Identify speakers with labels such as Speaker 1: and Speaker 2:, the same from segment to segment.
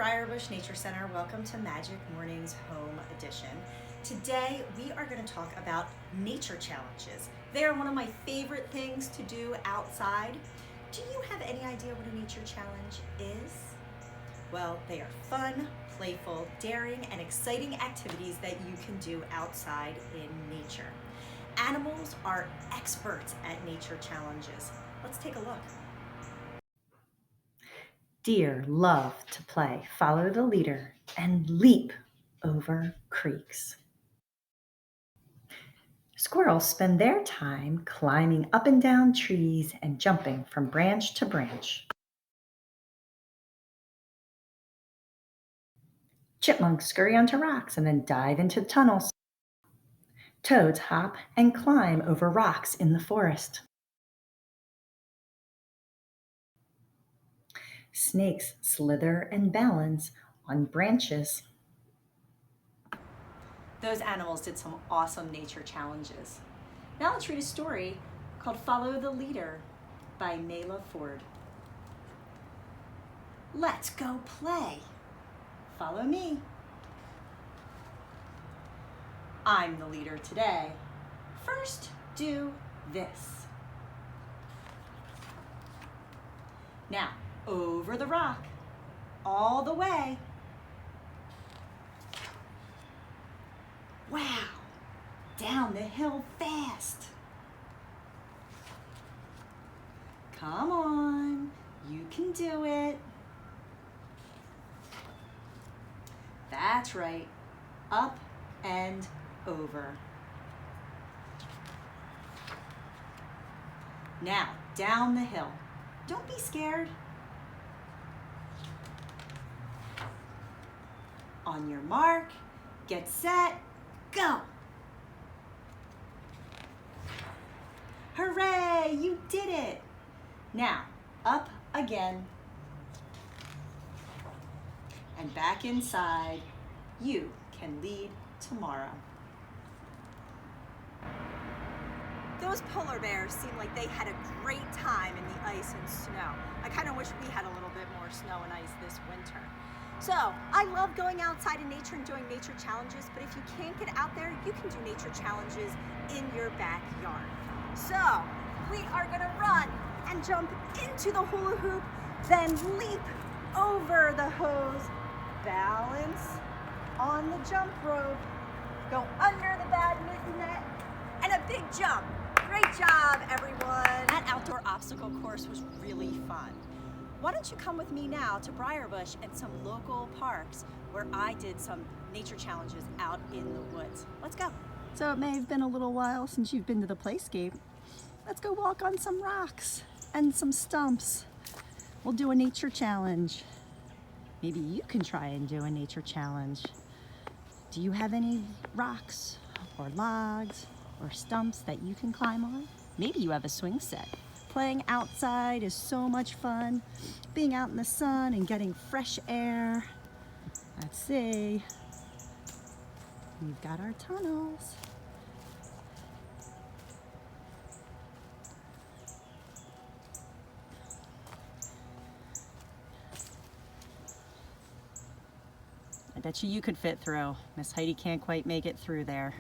Speaker 1: Briarbush Nature Center. Welcome to Magic Mornings Home Edition. Today we are going to talk about nature challenges. They are one of my favorite things to do outside. Do you have any idea what a nature challenge is? Well, they are fun, playful, daring, and exciting activities that you can do outside in nature. Animals are experts at nature challenges. Let's take a look. Deer love to play follow the leader and leap over creeks. Squirrels spend their time climbing up and down trees and jumping from branch to branch. Chipmunks scurry onto rocks and then dive into tunnels. Toads hop and climb over rocks in the forest. Snakes slither and balance on branches. Those animals did some awesome nature challenges. Now let's read a story called Follow the Leader by Mayla Ford. Let's go play. Follow me. I'm the leader today. First, do this. Now, over the rock, all the way. Wow, down the hill fast. Come on, you can do it. That's right, up and over. Now, down the hill. Don't be scared. On your mark, get set, go. Hooray, you did it. Now, up again. And back inside. You can lead tomorrow.
Speaker 2: Those polar bears seem like they had a great time in the ice and snow. I kind of wish we had a little bit more snow and ice this winter. So, I love going outside in nature and doing nature challenges, but if you can't get out there, you can do nature challenges in your backyard. So, we are gonna run and jump into the hula hoop, then leap over the hose, balance on the jump rope, go under the badminton net, and a big jump. Great job, everyone. That outdoor obstacle course was really fun. Why don't you come with me now to Briarbush and some local parks where I did some nature challenges out in the woods. Let's go.
Speaker 1: So it may have been a little while since you've been to the playscape. Let's go walk on some rocks and some stumps. We'll do a nature challenge. Maybe you can try and do a nature challenge. Do you have any rocks or logs or stumps that you can climb on? Maybe you have a swing set. Playing outside is so much fun. Being out in the sun and getting fresh air. Let's see. We've got our tunnels. I bet you could fit through. Miss Heidi can't quite make it through there.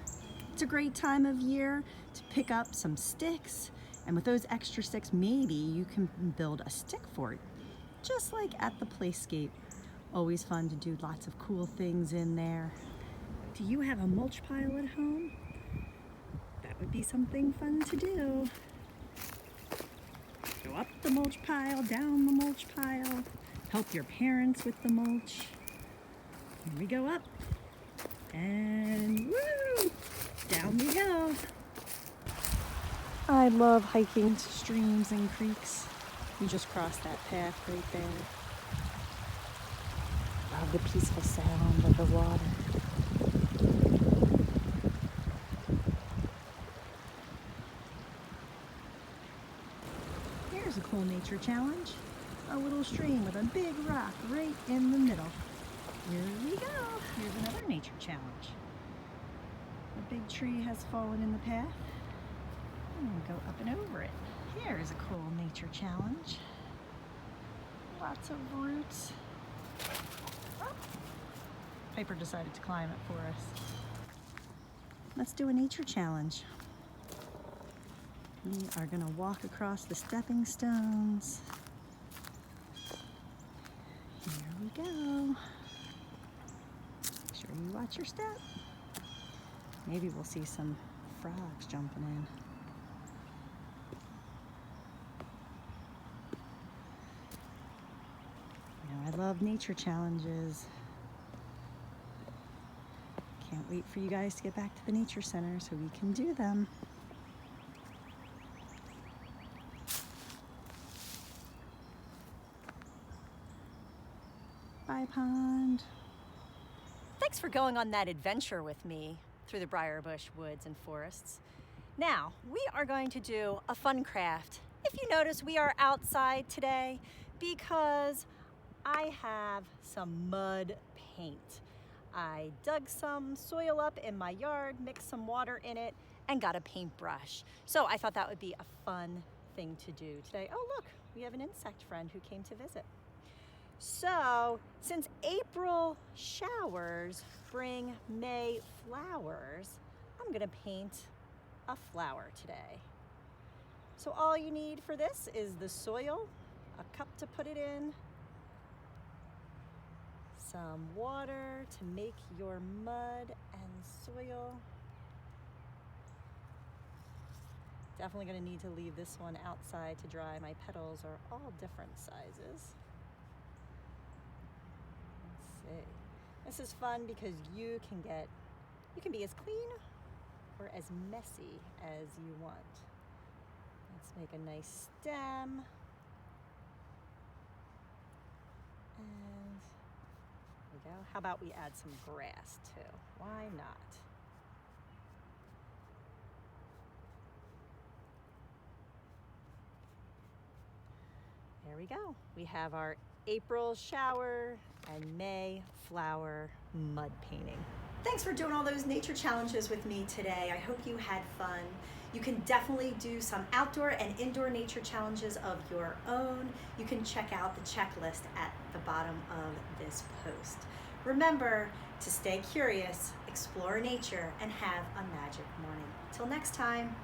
Speaker 1: It's a great time of year to pick up some sticks, and with those extra sticks, maybe you can build a stick fort, just like at the playscape. Always fun to do lots of cool things in there. Do you have a mulch pile at home? That would be something fun to do. Go up the mulch pile, down the mulch pile, help your parents with the mulch. Here we go up, and woo, down we go. I love hiking to streams and creeks. You just cross that path right there. Love the peaceful sound of the water. Here's a cool nature challenge. A little stream with a big rock right in the middle. Here we go. Here's another nature challenge. A big tree has fallen in the path. I'm gonna go up and over it. Here's a cool nature challenge. Lots of roots. Piper decided to climb it for us. Let's do a nature challenge. We are gonna walk across the stepping stones. Here we go. Make sure you watch your step. Maybe we'll see some frogs jumping in. You know, I love nature challenges. Can't wait for you guys to get back to the nature center so we can do them. Bye, pond.
Speaker 2: Thanks for going on that adventure with me through the Briarbush woods and forests. Now, we are going to do a fun craft. If you notice, we are outside today because I have some mud paint. I dug some soil up in my yard, mixed some water in it, and got a paintbrush. So I thought that would be a fun thing to do today. Oh, look, we have an insect friend who came to visit. So, since April showers bring May flowers, I'm gonna paint a flower today. So all you need for this is the soil, a cup to put it in, some water to make your mud and soil. Definitely gonna need to leave this one outside to dry. My petals are all different sizes. This is fun because you can be as clean or as messy as you want. Let's make a nice stem. And there we go. How about we add some grass too? Why not? There we go. We have our April shower and May flower mud painting. Thanks for doing all those nature challenges with me today. I hope you had fun. You can definitely do some outdoor and indoor nature challenges of your own. You can check out the checklist at the bottom of this post. Remember to stay curious, explore nature, and have a magic morning. Till next time.